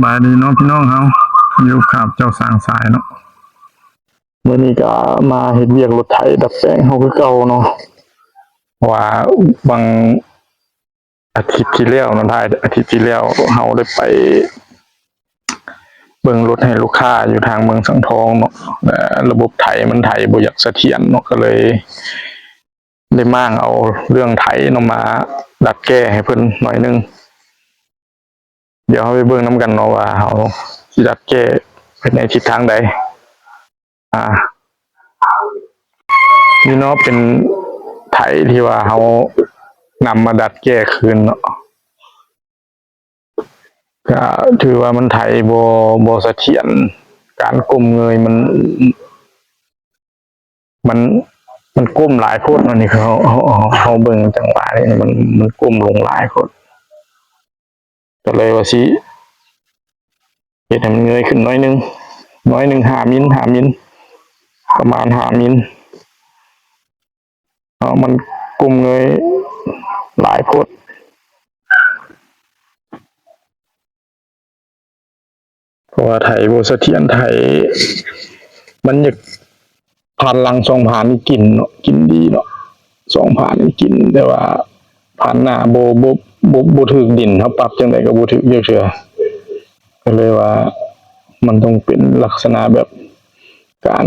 บายดีเนาะพี่น้องเฮาอยู่ขับเจ้าสางสายเนาะเมื่อนี้ก็มาเห็นเวียกรถไถดัดแปลงเฮาคือเก่าเนาะว่าบางอาทิตย์ที่แล้วนะได้อาทิตย์ที่แล้วเฮาได้ไปเบิ่งรถให้ลูกค้าอยู่ทางเมืองสังทองเนาะแต่ระบบไถมันไถบ่อยากเสถียรเนาะก็เลยได้ม่างเอาเรื่องไถเนาะมาดัดแก้ให้เพิ่นหน่อยนึงเดี๋ยวเฮาไปเบิ่งนํกันเนาะว่าเฮาสิดัดแก้ไปในทิศทางใดนี่เนาะเป็นไถที่ว่าเขานำมาดัดแก้คืนเนาะก็ถือว่ามันไถโบเสถียรการก้มเงยมันมันก้มหลายโคตรนี่คือเขาเบิ่งจังหวะนี่มันก้มลงหลายโคตรก็เลยว่าสิเฮ็ดให้มันเงยขึ้นน้อยนึง5 มิลประมาณ5 มิลมันก้มเงยหลายโคตรเพราะว่าไถโบเสถียรไถมันอยากผ่านหลัง2 ผ่านนี่กินเนาะกินดีเนาะ2 ผ่านนี่กินแต่ว่าผ่านหน้าบ่ถึกดินเขาปรับจังไดก็บ่ถึกเยอะเทื่อก็เลยว่ามันต้องเป็นลักษณะแบบการ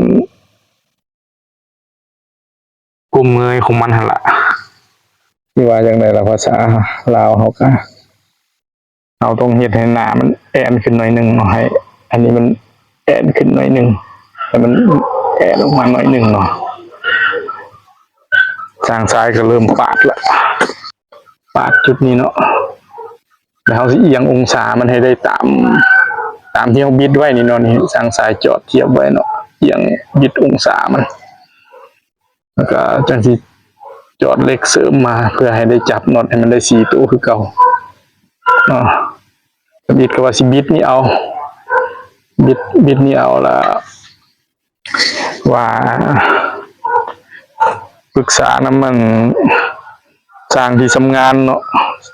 กุมเงยของมันหั่นล่ะที่ว่าจังไดล่ะภาษาลาวเฮาก็เราต้องเฮ็ดให้หน้ามันแอนขึ้นหน่อยนึงเนาะให้อันนี้มันแอนขึ้นหน่อยนึงแต่มันแอนลงมาหน่อยนึงเนาะทางซ้ายก็เริ่มปาดละปาดจุดนี้เนาะแล้วเราสิเอียงองศามันให้ได้ตามที่เราบิดไว้นี่เนาะนี่ทางซ้ายจอดเทียบไว้เนาะเอียงบิดองศามันแล้วก็จังสิจอดเหล็กเสริมมาเพื่อให้ได้จับน็อตให้มันได้4 ตัวคือเก่าเนาะบิดก็ว่าสิบิดนี่เอาบิดนี่เอาละว่าปรึกษาน้ำมันสร้างที่ทำงานเนาะ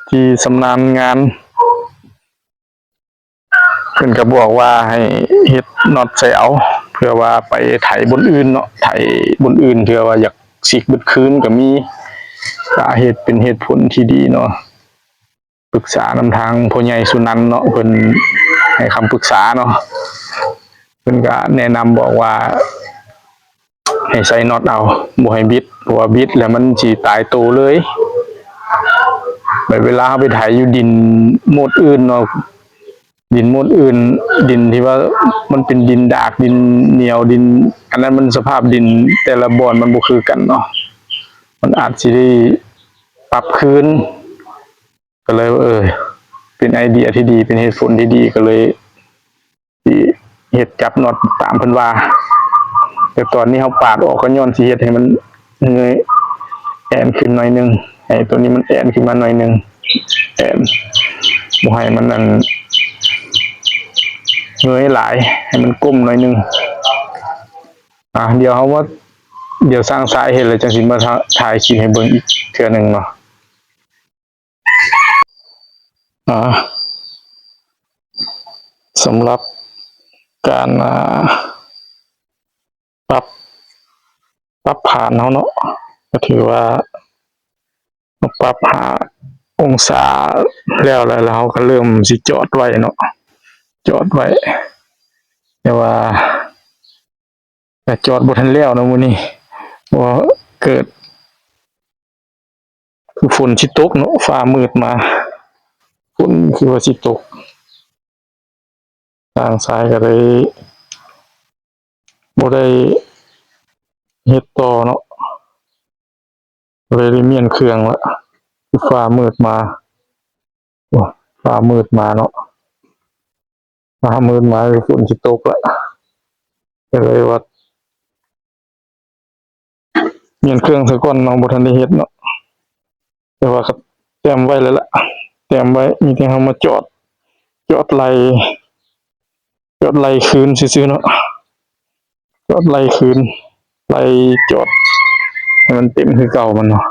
ที่สำนานงานเพิ่นก็บอกว่าให้เฮ็ดน็อตใส่เอาเพื่อว่าไปไถบนอื่นเนาะไถบนอื่นเพื่อว่าอยากสิกบึดคืนก็มีสาเหตุเป็นเหตุผลที่ดีเนาะปรึกษานำทางพ่อใหญ่สุนันท์เนาะเพิ่นให้คำปรึกษาเนาะเพิ่นก็แนะนำบอกว่าให้ใส่น็อตเอาบ่ให้บิดเพราะว่าบิดแล้วมันสิตายตัวเลยเวลาเฮาไปไถอยู่ดินหมดอื่นเนาะดินหมดอื่นดินที่ว่ามันเป็นดินดากดินเหนียวดินอันนั้นมันสภาพดินแต่ละบ่อนมันบ่คือกันเนาะมันอาจสิได้ปรับคืนก็เลยเป็นไอเดียที่ดีเป็นเหตุผลที่ดีก็เลยเฮ็ดจับน็อตตามเพิ่นว่าแต่ตอนนี้เขาปาดออกก็ย้อนสิเฮ็ดให้มันเงยแอนขึ้นหน่อยนึงไอ้ตัวนี้มันแอนขึ้นมาหน่อยนึงแอนบ่ให้มันนั่นเงยหลายให้มันก้มหน่อยนึงเดี๋ยวเขาว่าเดี๋ยวสร้างสายเห็นเลยจังสิมาถ่ายคลิปให้เบิ่งอีกเทื่อนึงเนาะสำหรับการปรับผ่านเขาเนาะก็ถือว่าปรับหาองศาแล้วเราก็เริ่มสิจอดไว้เนาะจอดไว้แต่ว่าจอดบ่ทันแล้วเนาะมื้อนี้ว่าเกิดคือฝนสิตกเนาะฟ้ามืดมาฝนคือว่าสิตกทางซ้ายก็เลยบ่ได้เฮ็ดต่อเนาะเลยได้เมียนเครื่องละคือฟ้ามืดมาฟ้ามืดมาเนาะฟ้ามืดมาฝนสิตกละก็เลยว่าเมียนเครื่องซะก่อนเนาะบ่ทันได้เฮ็ดเนาะแต่ว่าก็เตรียมไว้แล้วล่ะเตรียมไว้มีแต่เฮามาจอดไล่คืนซื่อๆเนาะจอดไล่คืนไล่จอดให้มันเต็มคือเก่ามันเนาะ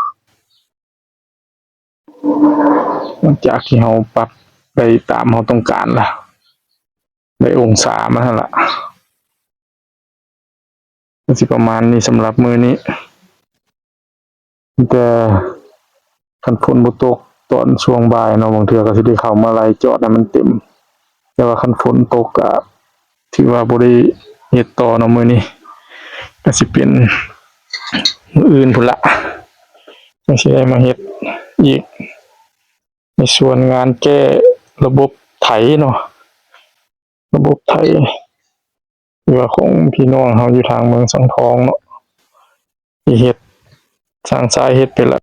หลังจากที่เฮาปรับไปตามเฮาต้องการล่ะ ได้องศามาหั่นล่ะก็สิประมาณนี้สำหรับมื้อนี้แต่คันฝนบ่ตกตอนช่วงบ่ายเนาะบางเทื่อก็สิได้เข้ามาไล่จอดให้มันเต็มแต่ว่าคันฝนตกก็ถือว่าบ่ได้เฮ็ดต่อเนาะมื้อนี้ก็สิเป็นมื้ออื่นพุ่นละจังสิได้มาเฮ็ดอีกในส่วนงานแก้ระบบไถเนาะระบบไถหรือว่าของพี่น้องเฮาอยู่ทางเมืองสังทองเนาะที่เฮ็ดสร้างสายเฮ็ดไปแล้ว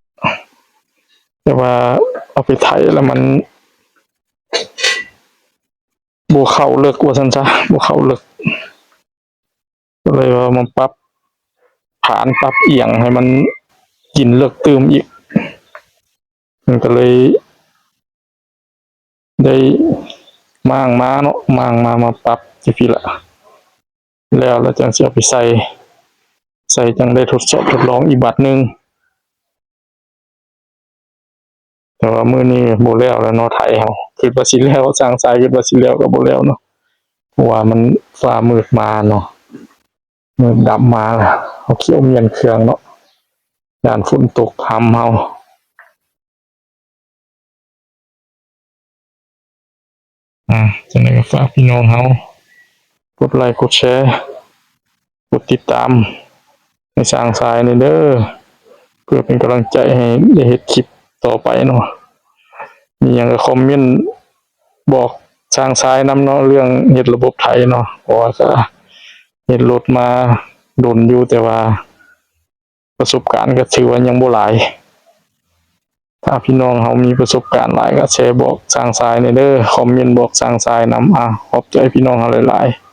แต่ว่าเอาไปไถแล้วมันบ่เข้าเลิกว่าซั่นซะบ่เข้าเลิกก็เลยว่ามาปรับฐานปรับเอียงให้มันกินเลิกตืมอีกมันก็เลยได้ม้างมาเนาะม้างมาปรับจังซี่ล่ะแล้วจังสิเอาไปใส่จังได้ทดลองอีกบัดหนึ่งแต่ว่ามื้อนี้บ่แล้วเนาะไถเฮาคิดว่าสิแล้วสร้างสายคิดว่าสิแล้วก็บ่แล้วเนาะเพราะว่ามันฟ้ามืดมาเนาะมืดดำมาแล้วเอาเขี้ยวเมียนเครื่องเนาะย้านฝนตกค่ำเฮาจังได๋ก็ฝากพี่น้องเฮากดไลค์กดแชร์กดติดตามให้สร้างสายนี่เด้อเพื่อเป็นกำลังใจให้ได้เฮ็ดคลิปต่อไปเนาะมีหยังก็คอมเมนต์บอกสร้างสายนำเนาะเรื่องเฮ็ดระบบไถเนาะเพราะว่าก็เฮ็ดรถมาดนอยู่แต่ว่าประสบการณ์ก็ถือว่ายังบ่หลายถ้าพี่น้องเฮามีประสบการณ์หลายก็แชร์บอกสร้างสายนี่เด้อคอมเมนต์บอกสร้างสายนำขอบใจพี่น้องเฮาหลายๆ